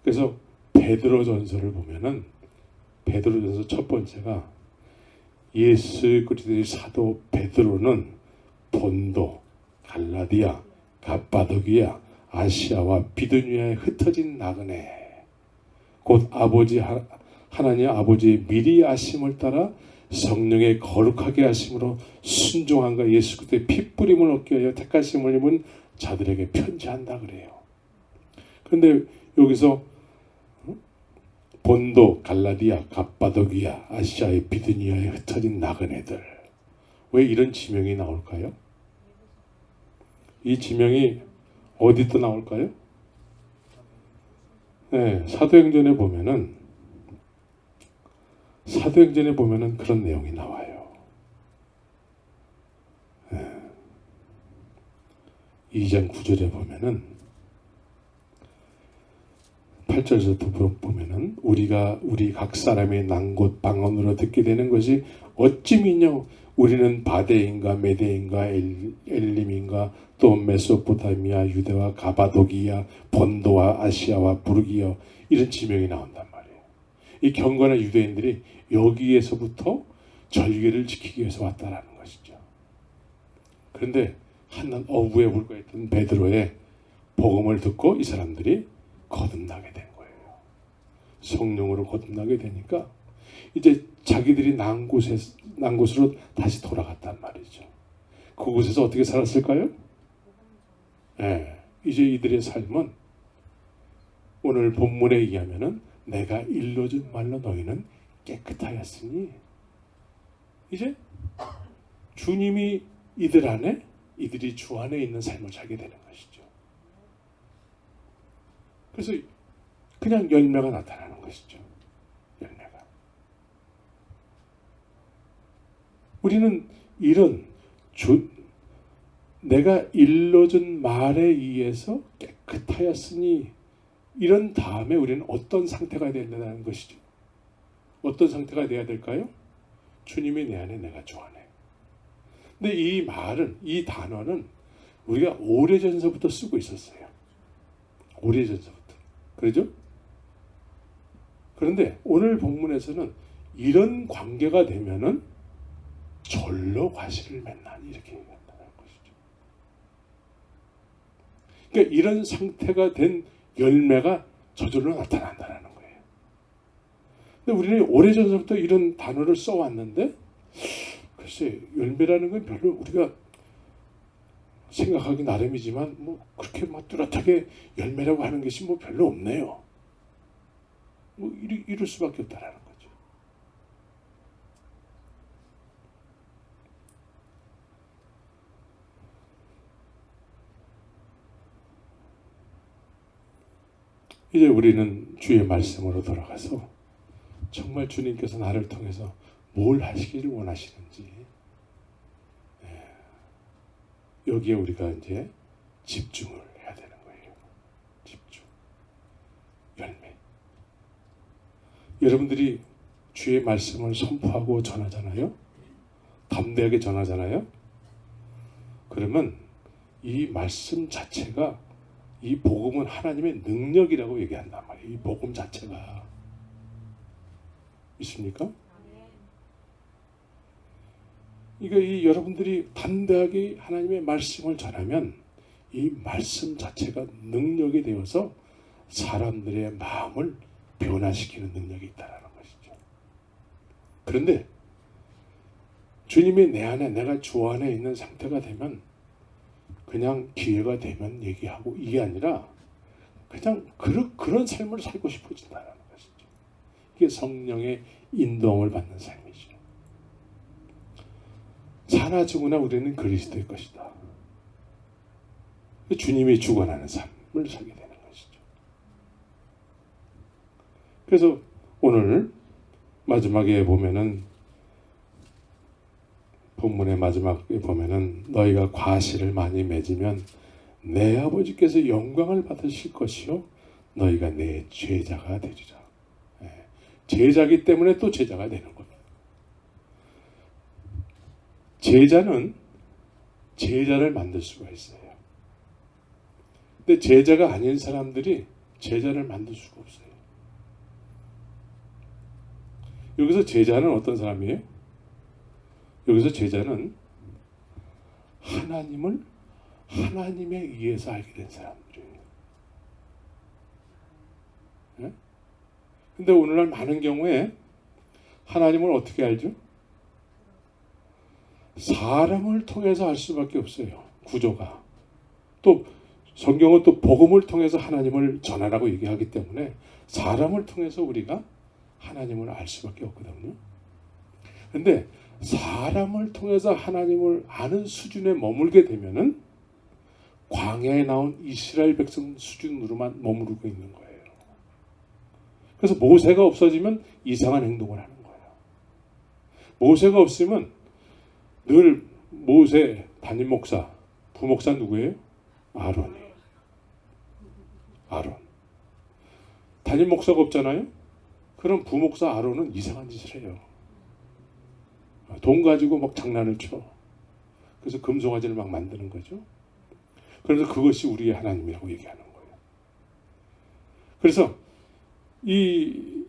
그래서 베드로전서를 보면은 베드로전서 첫 번째가 예수 그리스도의 사도 베드로는 본도, 갈라디아, 갑바도기아, 아시아와 비두니아에 흩어진 나그네 곧 하나님 아버지의 미리 아심을 따라 성령의 거룩하게 하심으로 순종함과 예수 그리스도의 핏부림을 얻게 하여 택하심을 입은 자들에게 편지한다 그래요. 그런데 여기서 본도, 갈라디아, 갑바도기아, 아시아의 비두니아에 흩어진 나그네들 왜 이런 지명이 나올까요? 이 지명이 어디 또 나올까요? 사도행전에 보면은 그런 내용이 나와요. 2장 9절에 보면은 8절에서 보면은 우리 각 사람의 난 곳 방언으로 듣게 되는 것이 어찌미뇨 우리는 바데인가 메데인가 엘림인가 또 메소포타미아 유대와 가바도기아 본도와 아시아와 부르기아 이런 지명이 나온단 말이에요. 이 경건한 유대인들이 여기에서부터 절기를 지키기 위해서 왔다라는 것이죠. 그런데 한낱 어부에 불과했던 베드로의 복음을 듣고 이 사람들이 거듭나게 된 거예요. 성령으로 거듭나게 되니까 이제 자기들이 난 곳으로 다시 돌아갔단 말이죠. 그곳에서 어떻게 살았을까요? 이제 이들의 삶은 오늘 본문에 의하면은 내가 일러준 말로 너희는 깨끗하였으니 이제 주님이 이들 안에 이들이 주 안에 있는 삶을 살게 되는 것이죠. 그래서 그냥 열매가 나타나는 것이죠. 열매가. 우리는 이런 내가 일러준 말에 의해서 깨끗하였으니 이런 다음에 우리는 어떤 상태가 되어야 된다는 것이죠. 어떤 상태가 되어야 될까요? 주님이 내 안에 내가 주 안에. 근데 이 말은 이 단어는 우리가 오래전서부터 쓰고 있었어요. 오래전서부터. 그러죠? 그런데 오늘 본문에서는 이런 관계가 되면은 절로 과실을 맺나니 이렇게 얘기한다는 것이죠. 그러니까 이런 상태가 된 열매가 저절로 나타난다는 거예요. 근데 우리는 오래전부터 이런 단어를 써왔는데 글쎄 열매라는 건 별로 우리가 생각하기 나름이지만 뭐 그렇게 막 뚜렷하게 열매라고 하는 것이 뭐 별로 없네요. 뭐 이럴 수밖에 없다라는 거죠. 이제 우리는 주의 말씀으로 돌아가서 정말 주님께서 나를 통해서 뭘 하시기를 원하시는지 여기에 우리가 이제 집중을 해야 되는 거예요. 집중. 열매. 여러분들이 주의 말씀을 선포하고 전하잖아요. 담대하게 전하잖아요. 그러면 이 말씀 자체가 이 복음은 하나님의 능력이라고 얘기한단 말이에요. 이 복음 자체가. 있습니까? 그러니까 이 여러분들이 담대하게 하나님의 말씀을 전하면 이 말씀 자체가 능력이 되어서 사람들의 마음을 변화시키는 능력이 있다는 것이죠. 그런데 주님이 내 안에 내가 주 안에 있는 상태가 되면 그냥 기회가 되면 얘기하고 이게 아니라 그냥 그런 삶을 살고 싶어진다는 것이죠. 이게 성령의 인도함을 받는 삶이죠. 사나 죽으나 우리는 그리스도의 것이다. 주님이 주관하는 삶을 살게 되는 것이죠. 그래서 오늘 마지막에 보면은 본문의 마지막에 보면은 너희가 과실을 많이 맺으면 내 아버지께서 영광을 받으실 것이요 너희가 내 제자가 되리라. 제자기 때문에 또 제자가 되는 겁니다. 제자는 제자를 만들 수가 있어요. 근데 제자가 아닌 사람들이 제자를 만들 수가 없어요. 여기서 제자는 어떤 사람이에요? 여기서 제자는 하나님을 하나님에 의해서 알게 된 사람들이에요. 네? 근데 오늘날 많은 경우에 하나님을 어떻게 알죠? 사람을 통해서 알 수밖에 없어요. 구조가. 또 성경은 또 복음을 통해서 하나님을 전하라고 얘기하기 때문에 사람을 통해서 우리가 하나님을 알 수밖에 없거든요. 그런데 사람을 통해서 하나님을 아는 수준에 머물게 되면은 광야에 나온 이스라엘 백성 수준으로만 머무르고 있는 거예요. 그래서 모세가 없어지면 이상한 행동을 하는 거예요. 모세가 없으면 늘 모세 담임 목사, 부목사 누구예요? 아론이에요. 아론. 담임 목사가 없잖아요? 그럼 부목사 아론은 이상한 짓을 해요. 돈 가지고 막 장난을 쳐. 그래서 금송아지를 막 만드는 거죠. 그래서 그것이 우리의 하나님이라고 얘기하는 거예요. 그래서 이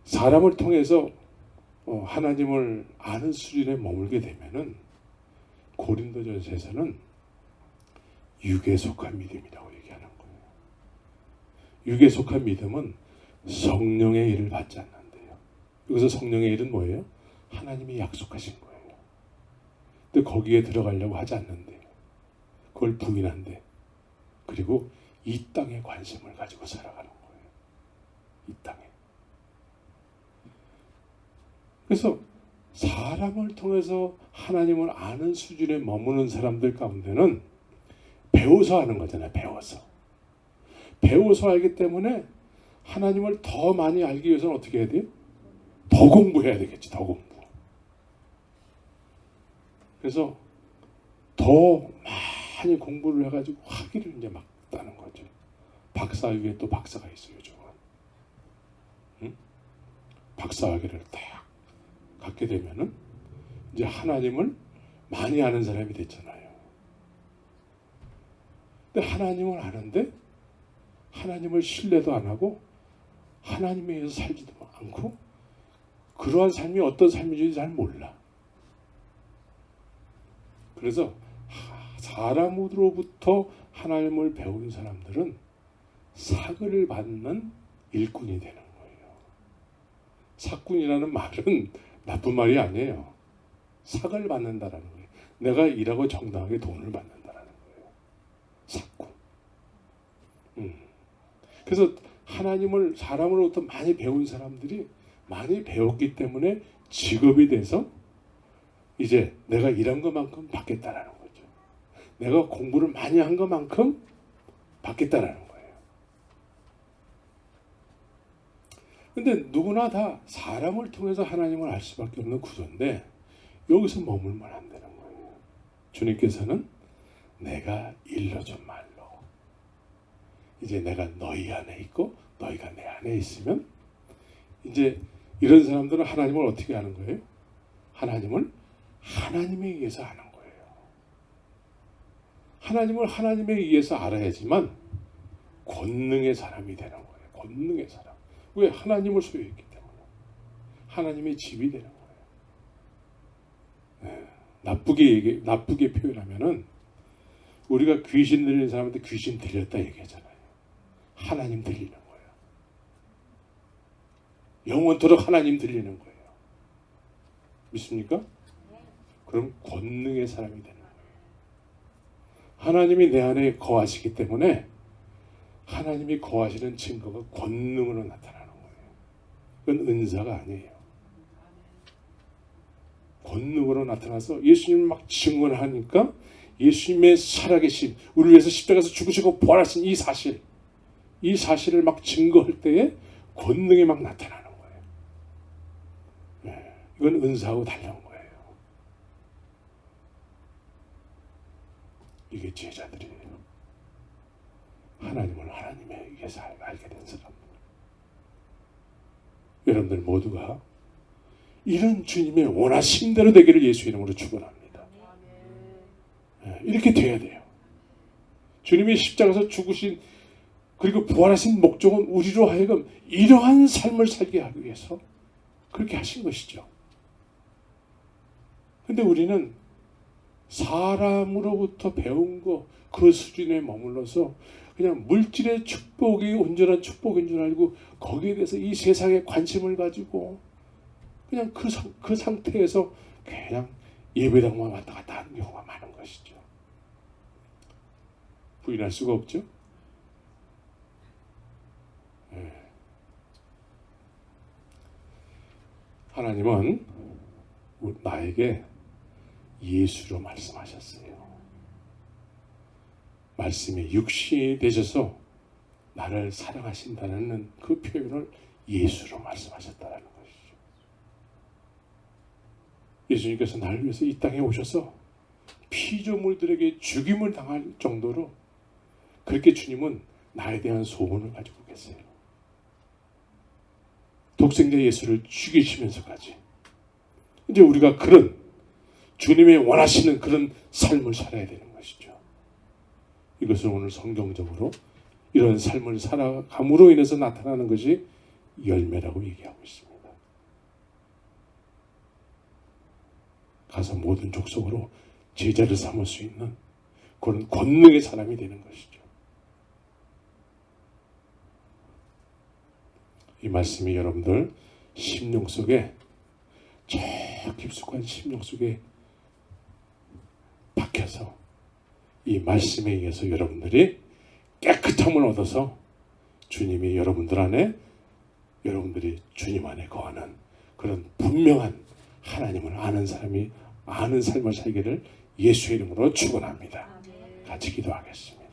사람을 통해서 하나님을 아는 수준에 머물게 되면은 고린도전서에서는 육에 속한 믿음이라고 얘기하는 거예요. 육에 속한 믿음은 성령의 일을 받지 않는데요. 여기서 성령의 일은 뭐예요? 하나님이 약속하신 거예요. 근데 거기에 들어가려고 하지 않는데요. 그걸 부인한대. 그리고 이 땅에 관심을 가지고 살아가는 거예요. 이 땅에. 그래서 사람을 통해서 하나님을 아는 수준에 머무는 사람들 가운데는 배워서 아는 거잖아요. 배워서 알기 때문에 하나님을 더 많이 알기 위해서는 어떻게 해야 돼요? 더 공부해야 되겠지. 더 공부. 그래서 더 많이 공부를 해가지고 학위를 이제 막 따는 거죠. 박사 위에 또 박사가 있어요. 요즘은. 응? 박사 학위를 딱 갖게 되면은 이제 하나님을 많이 아는 사람이 됐잖아요. 근데 하나님을 아는데 하나님을 신뢰도 안 하고 하나님에 의해서 살지도 않고 그러한 삶이 어떤 삶인지 잘 몰라. 그래서 사람으로부터 하나님을 배운 사람들은 사그를 받는 일꾼이 되는 거예요. 사꾼이라는 말은 나쁜 말이 아니에요. 삭을 받는다라는 거예요. 내가 일하고 정당하게 돈을 받는다라는 거예요. 사꾼. 그래서 하나님을 사람으로부터 많이 배운 사람들이 많이 배웠기 때문에 직업이 돼서 이제 내가 일한 것만큼 받겠다라는 거죠. 내가 공부를 많이 한 것만큼 받겠다라는 거예요. 근데 누구나 다 사람을 통해서 하나님을 알 수밖에 없는 구조인데 여기서 머물면 안 되는 거예요. 주님께서는 내가 일러준 말로 이제 내가 너희 안에 있고 너희가 내 안에 있으면 이제 이런 사람들은 하나님을 어떻게 아는 거예요? 하나님을 하나님에 의해서 아는 거예요. 하나님을 하나님에 의해서 알아야지만 권능의 사람이 되는 거예요. 권능의 사람. 왜? 하나님을 소유했기 때문에. 하나님의 집이 되는 거예요. 나쁘게 표현하면은 우리가 귀신 들리는 사람한테 귀신 들렸다 얘기하잖아요. 하나님 들리는 거예요. 영원토록 하나님 들리는 거예요. 믿습니까? 그럼 권능의 사람이 되는 거예요. 하나님이 내 안에 거하시기 때문에 하나님이 거하시는 증거가 권능으로 나타나는 거예요. 그건 은사가 아니에요. 권능으로 나타나서 예수님을 막 증언하니까 예수님의 살아계심, 우리를 위해서 십자가에서 죽으시고 부활하신 이 사실을 막 증거할 때에 권능이 막 나타나는 거예요. 네, 이건 은사하고 다른 거예요. 이게 제자들이에요. 하나님을 하나님에 의해서 알게 된 사람들. 여러분들 모두가 이런 주님의 원하신 대로 되기를 예수 이름으로 축원합니다. 이렇게 돼야 돼요. 주님이 십자가에서 죽으신 그리고 부활하신 목적은 우리로 하여금 이러한 삶을 살게 하기 위해서 그렇게 하신 것이죠. 근데 우리는 사람으로부터 배운 거 그 수준에 머물러서 그냥 물질의 축복이 온전한 축복인 줄 알고 거기에 대해서 이 세상에 관심을 가지고 그냥 그 상태에서 그냥 예배당만 왔다 갔다 하는 경우가 많은 것이죠. 부인할 수가 없죠. 네. 하나님은 나에게 예수로 말씀하셨어요. 말씀이 육신이 되셔서 나를 사랑하신다는 그 표현을 예수로 말씀하셨다는 것이죠. 예수님께서 나를 위해서 이 땅에 오셔서 피조물들에게 죽임을 당할 정도로 그렇게 주님은 나에 대한 소원을 가지고 계세요. 독생자 예수를 죽이시면서까지 이제 우리가 그런 주님의 원하시는 그런 삶을 살아야 되는 것이죠. 이것을 오늘 성경적으로 이런 삶을 살아감으로 인해서 나타나는 것이 열매라고 얘기하고 있습니다. 가서 모든 족속으로 제자를 삼을 수 있는 그런 권능의 사람이 되는 것이죠. 이 말씀이 여러분들 심령 속에 저 깊숙한 심령 속에 박혀서 이 말씀에 의해서 여러분들이 깨끗함을 얻어서 주님이 여러분들 안에, 여러분들이 주님 안에 거하는 그런 분명한 하나님을 아는 사람이 아는 삶을 살기를 예수의 이름으로 축원합니다. 같이 기도하겠습니다.